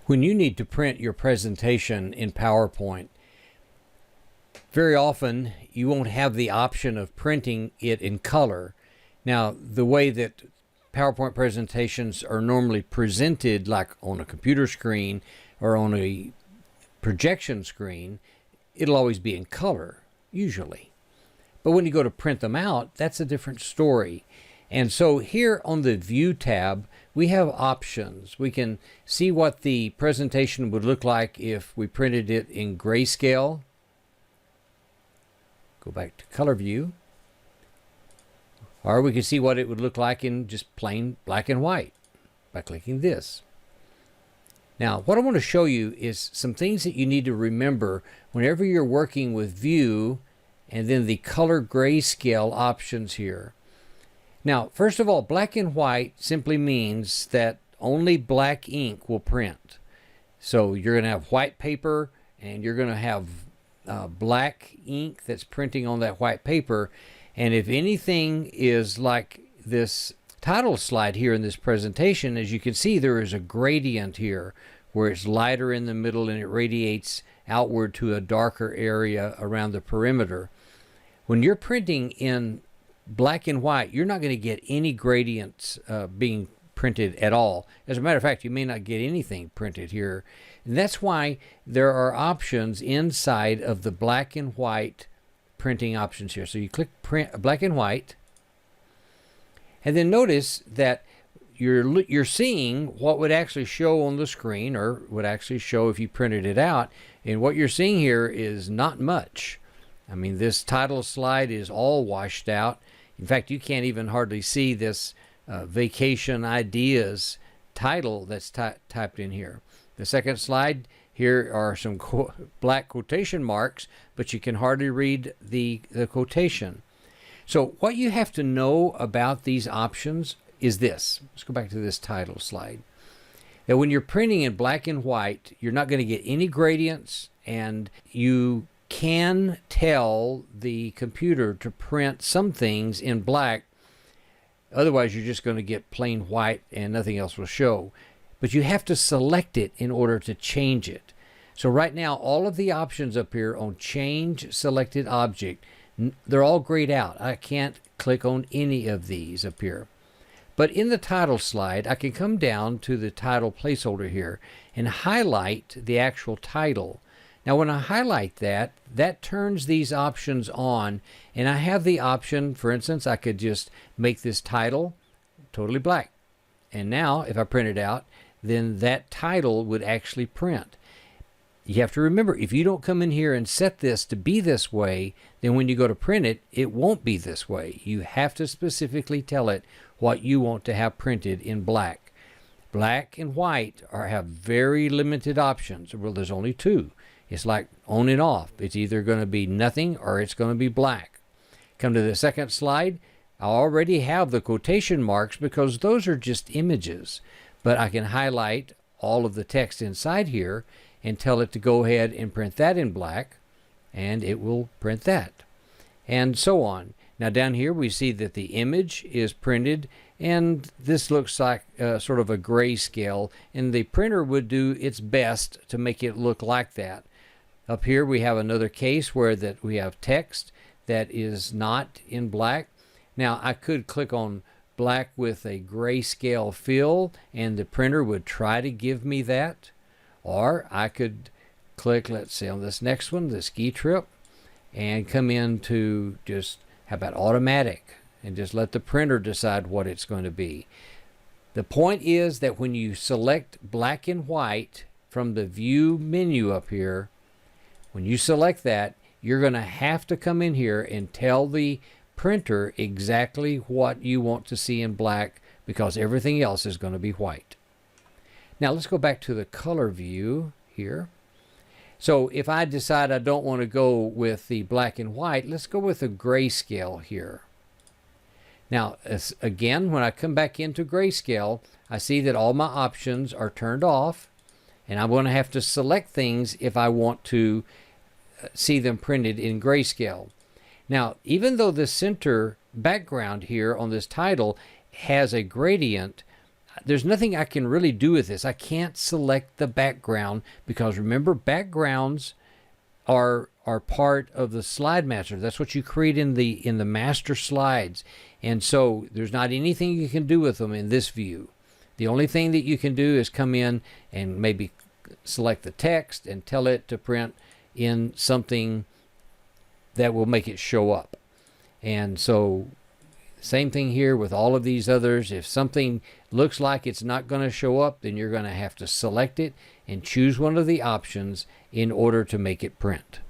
When you need to print your presentation in PowerPoint, very often you won't have the option of printing it in color. Now, the way that PowerPoint presentations are normally presented, like on a computer screen or on a projection screen, it'll always be in color, usually. But when you go to print them out, that's a different story. And so here on the View tab, we have options. We can see what the presentation would look like if we printed it in grayscale. Go back to Color View. Or we can see what it would look like in just plain black and white by clicking this. Now, what I want to show you is some things that you need to remember whenever you're working with View and then the color grayscale options here. Now, first of all, black and white simply means that only black ink will print. So you're going to have white paper and you're going to have black ink that's printing on that white paper. And if anything is like this title slide here in this presentation, as you can see, there is a gradient here where it's lighter in the middle and it radiates outward to a darker area around the perimeter. When you're printing in black and white, you're not going to get any gradients being printed at all. As a matter of fact, you may not get anything printed here. And that's why there are options inside of the black and white printing options here. So you click print black and white, and then notice that you're seeing what would actually show on the screen, or would actually show if you printed it out. And what you're seeing here is not much. I mean, this title slide is all washed out. In fact, you can't even hardly see this Vacation Ideas title that's typed in here. The second slide, here are some black quotation marks, but you can hardly read the quotation. So what you have to know about these options is this. Let's go back to this title slide. That when you're printing in black and white, you're not going to get any gradients, and you can tell the computer to print some things in black. Otherwise, you're just going to get plain white and nothing else will show. But you have to select it in order to change it. So right now, all of the options up here on Change Selected Object, they're all grayed out. I can't click on any of these up here. But in the title slide, I can come down to the title placeholder here and highlight the actual title. Now, when I highlight that, that turns these options on, and I have the option, for instance, I could just make this title totally black. And now, if I print it out, then that title would actually print. You have to remember, if you don't come in here and set this to be this way, then when you go to print it, it won't be this way. You have to specifically tell it what you want to have printed in black. Black and white have very limited options. Well, there's only two. It's like on and off. It's either going to be nothing or it's going to be black. Come to the second slide. I already have the quotation marks because those are just images. But I can highlight all of the text inside here and tell it to go ahead and print that in black, and it will print that. And so on. Now down here we see that the image is printed, and this looks like sort of a grayscale, and the printer would do its best to make it look like that. Up here we have another case where that we have text that is not in black. Now I could click on black with a grayscale fill and the printer would try to give me that. Or I could click, let's say on this next one, the ski trip, and come into just, how about automatic, and just let the printer decide what it's going to be. The point is that when you select black and white from the View menu up here, when you select that, you're going to have to come in here and tell the printer exactly what you want to see in black, because everything else is going to be white. Now let's go back to the color view here. So if I decide I don't want to go with the black and white, let's go with the grayscale here. Now again, when I come back into grayscale, I see that all my options are turned off, and I'm going to have to select things if I want to see them printed in grayscale. Now, even though the center background here on this title has a gradient, there's nothing I can really do with this. I can't select the background because remember, backgrounds are part of the slide master. That's what you create in the master slides. And so there's not anything you can do with them in this view. The only thing that you can do is come in and maybe select the text and tell it to print in something that will make it show up. And so same thing here with all of these others. If something looks like it's not going to show up, then you're going to have to select it and choose one of the options in order to make it print.